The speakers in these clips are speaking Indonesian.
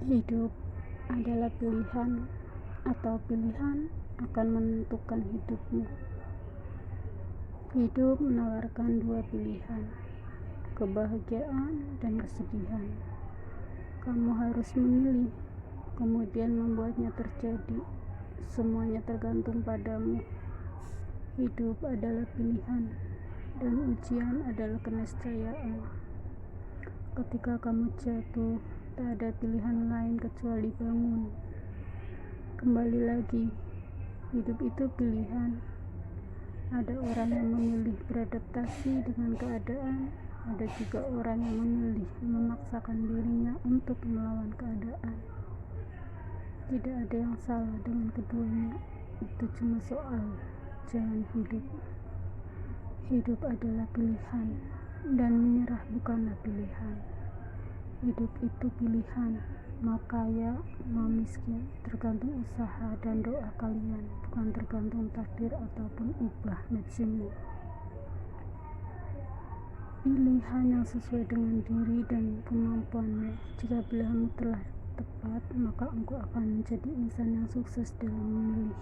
Hidup adalah pilihan, atau pilihan akan menentukan hidupmu. Hidup menawarkan dua pilihan, kebahagiaan dan kesedihan. Kamu harus memilih, kemudian membuatnya terjadi. Semuanya tergantung padamu. Hidup adalah pilihan, dan ujian adalah keniscayaan. Ketika kamu jatuh, tak ada pilihan lain kecuali bangun. Kembali lagi, hidup itu pilihan. Ada orang yang memilih beradaptasi dengan keadaan, ada juga orang yang memilih memaksakan dirinya untuk melawan keadaan. Tidak ada yang salah dengan keduanya, itu cuma soal jalan hidup. Hidup adalah pilihan, dan menyerah bukanlah pilihan. Hidup itu pilihan, mau kaya, mau miskin, tergantung usaha dan doa kalian, bukan tergantung takdir ataupun upah maksimal. Pilihan yang sesuai dengan diri dan kemampuanmu. Jika pilihanmu telah tepat, maka engkau akan menjadi insan yang sukses dalam memilih.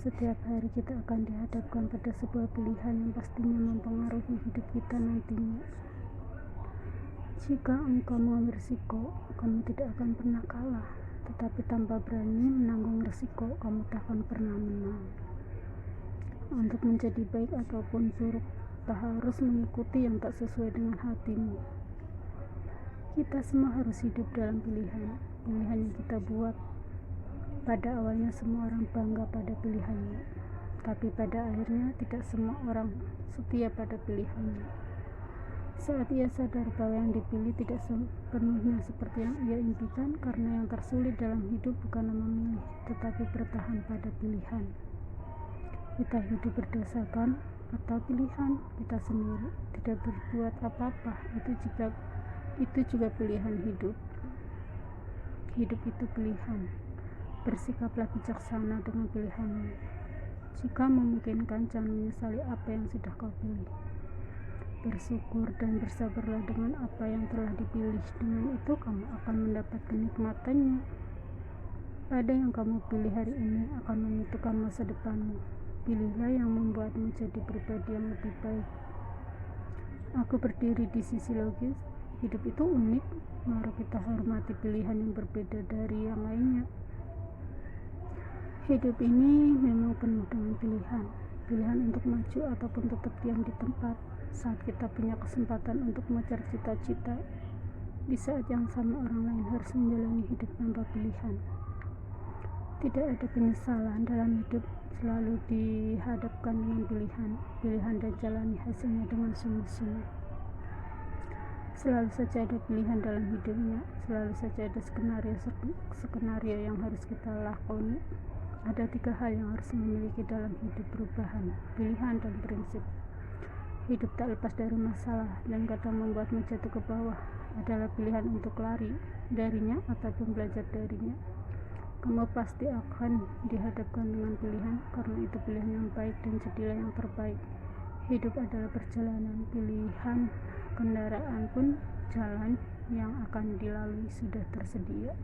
Setiap hari kita akan dihadapkan pada sebuah pilihan yang pastinya mempengaruhi hidup kita nantinya. Jika engkau mengambil risiko, kamu tidak akan pernah kalah. Tetapi tanpa berani menanggung risiko, kamu tak akan pernah menang. Untuk menjadi baik ataupun buruk, tak harus mengikuti yang tak sesuai dengan hatimu. Kita semua harus hidup dalam pilihan yang kita buat. Pada awalnya semua orang bangga pada pilihannya, tapi pada akhirnya tidak semua orang setia pada pilihannya. Saat ia sadar bahwa yang dipilih tidak sepenuhnya seperti yang ia impikan, karena yang tersulit dalam hidup bukanlah memilih, tetapi bertahan pada pilihan. Kita hidup berdasarkan atau pilihan kita sendiri, tidak berbuat apa-apa, itu juga pilihan hidup. Hidup itu pilihan. Bersikaplah bijaksana dengan pilihanmu. Jika memungkinkan, jangan menyesali apa yang sudah kau pilih. Bersyukur dan bersabarlah dengan apa yang telah dipilih. Dengan itu kamu akan mendapat kenikmatannya. Pada yang kamu pilih hari ini akan menentukan masa depanmu. Pilihlah yang membuatmu jadi pribadi yang lebih baik. Aku berdiri di sisi logis. Hidup itu unik. Mari kita hormati pilihan yang berbeda dari yang lainnya. Hidup ini memang penuh dengan pilihan. Pilihan untuk maju ataupun tetap diam di tempat. Saat kita punya kesempatan untuk mengejar cita-cita, di saat yang sama orang lain harus menjalani hidup tanpa pilihan. Tidak ada penyesalan dalam hidup, selalu dihadapkan dengan pilihan dan jalani hasilnya dengan sungguh-sungguh. Selalu saja ada pilihan dalam hidupnya, selalu saja ada skenario yang harus kita lakoni. Ada 3 hal yang harus memiliki dalam hidup: perubahan, pilihan, dan prinsip. Hidup tak lepas dari masalah, dan kadang membuatmu jatuh ke bawah. Adalah pilihan untuk lari darinya ataupun belajar darinya. Kamu pasti akan dihadapkan dengan pilihan, karena itu pilihan yang baik, dan jadilah yang terbaik. Hidup adalah perjalanan pilihan. Kendaraan pun jalan yang akan dilalui sudah tersedia.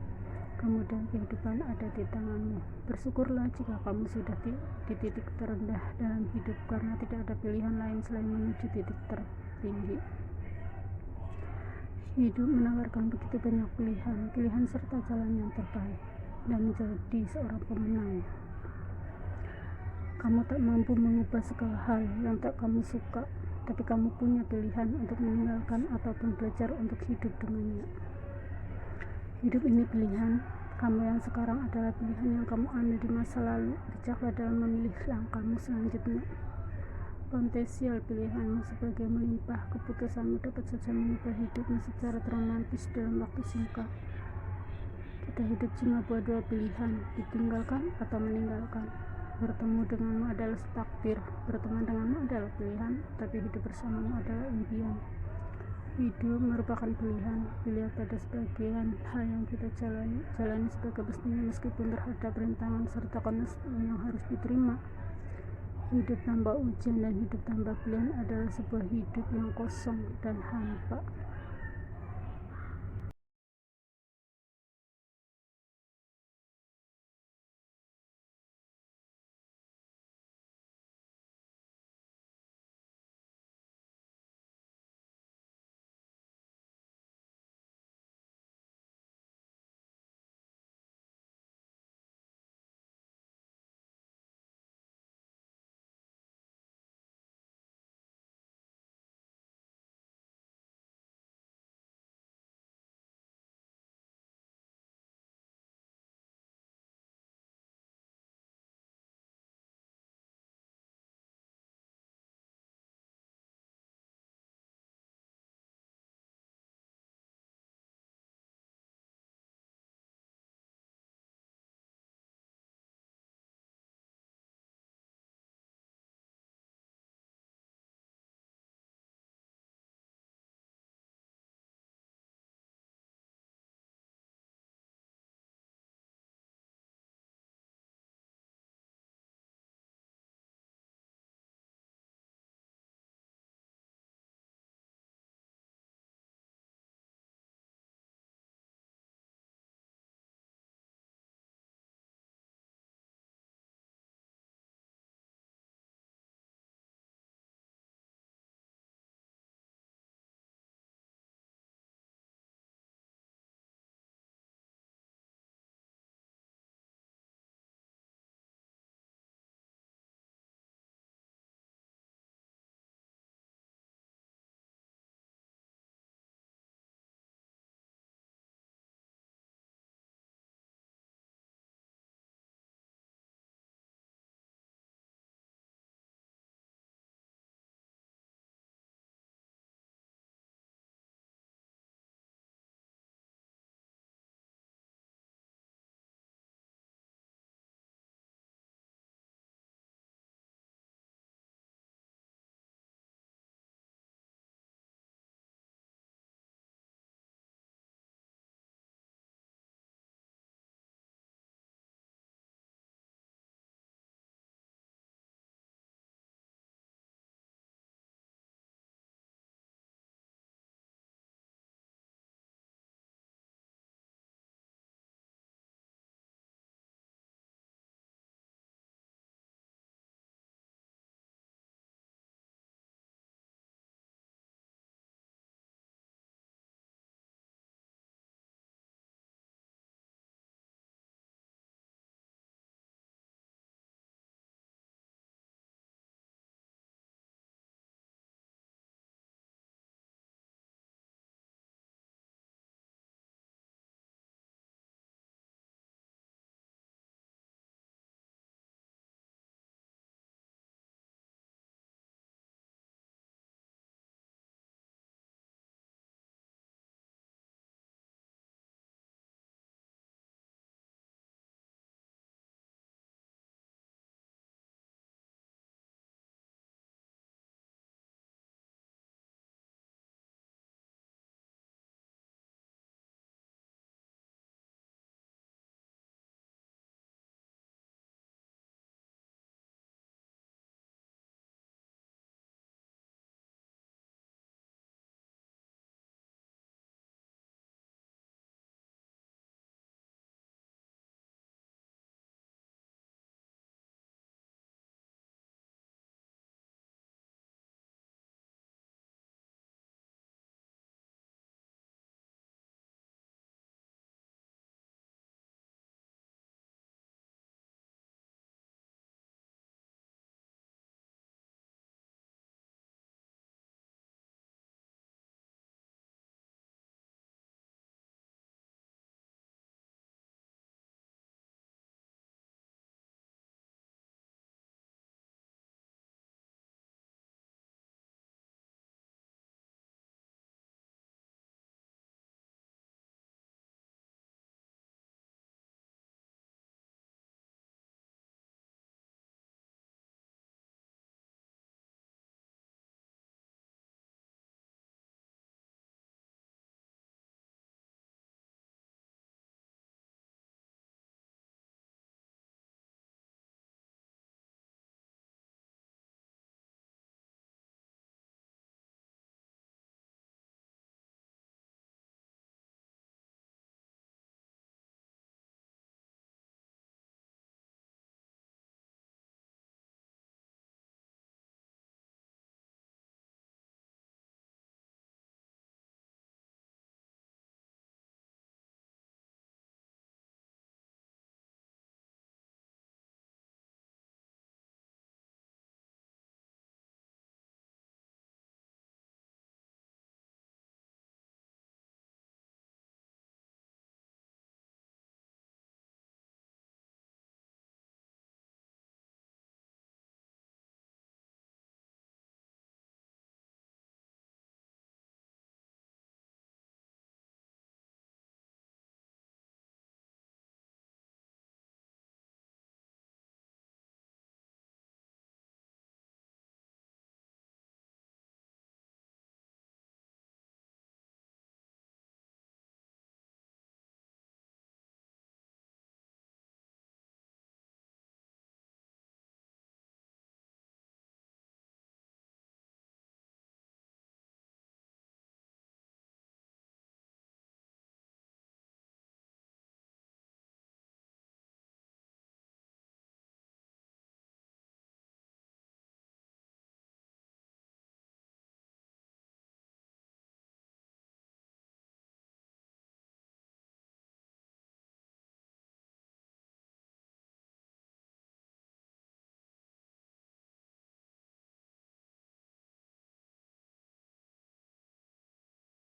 Kemudian kehidupan ada di tanganmu. Bersyukurlah jika kamu sudah di titik terendah dalam hidup, karena tidak ada pilihan lain selain menuju titik tertinggi. Hidup menawarkan begitu banyak pilihan serta jalan yang terbaik, dan menjadi seorang pemenang. Kamu tak mampu mengubah segala hal yang tak kamu suka, tapi kamu punya pilihan untuk meninggalkan ataupun belajar untuk hidup dengannya. Hidup ini pilihan. Kamu yang sekarang adalah pilihan yang kamu ambil di masa lalu. Bijaklah dalam memilih langkahmu selanjutnya. Potensial pilihanmu sebagai melimpah, keputusanmu dapat saja mengubah hidupmu secara dramatis dalam waktu singkat. Kita hidup cuma buat 2 pilihan, ditinggalkan atau meninggalkan. Bertemu denganmu adalah takdir, berteman denganmu adalah pilihan, tapi hidup bersamamu adalah impian. Hidup merupakan pilihan pada sebagian hal yang kita jalani sebagai mestinya, meskipun terhadap rintangan serta konsekuensi yang harus diterima. Hidup tanpa ujian dan hidup tanpa pilihan adalah sebuah hidup yang kosong dan hampa.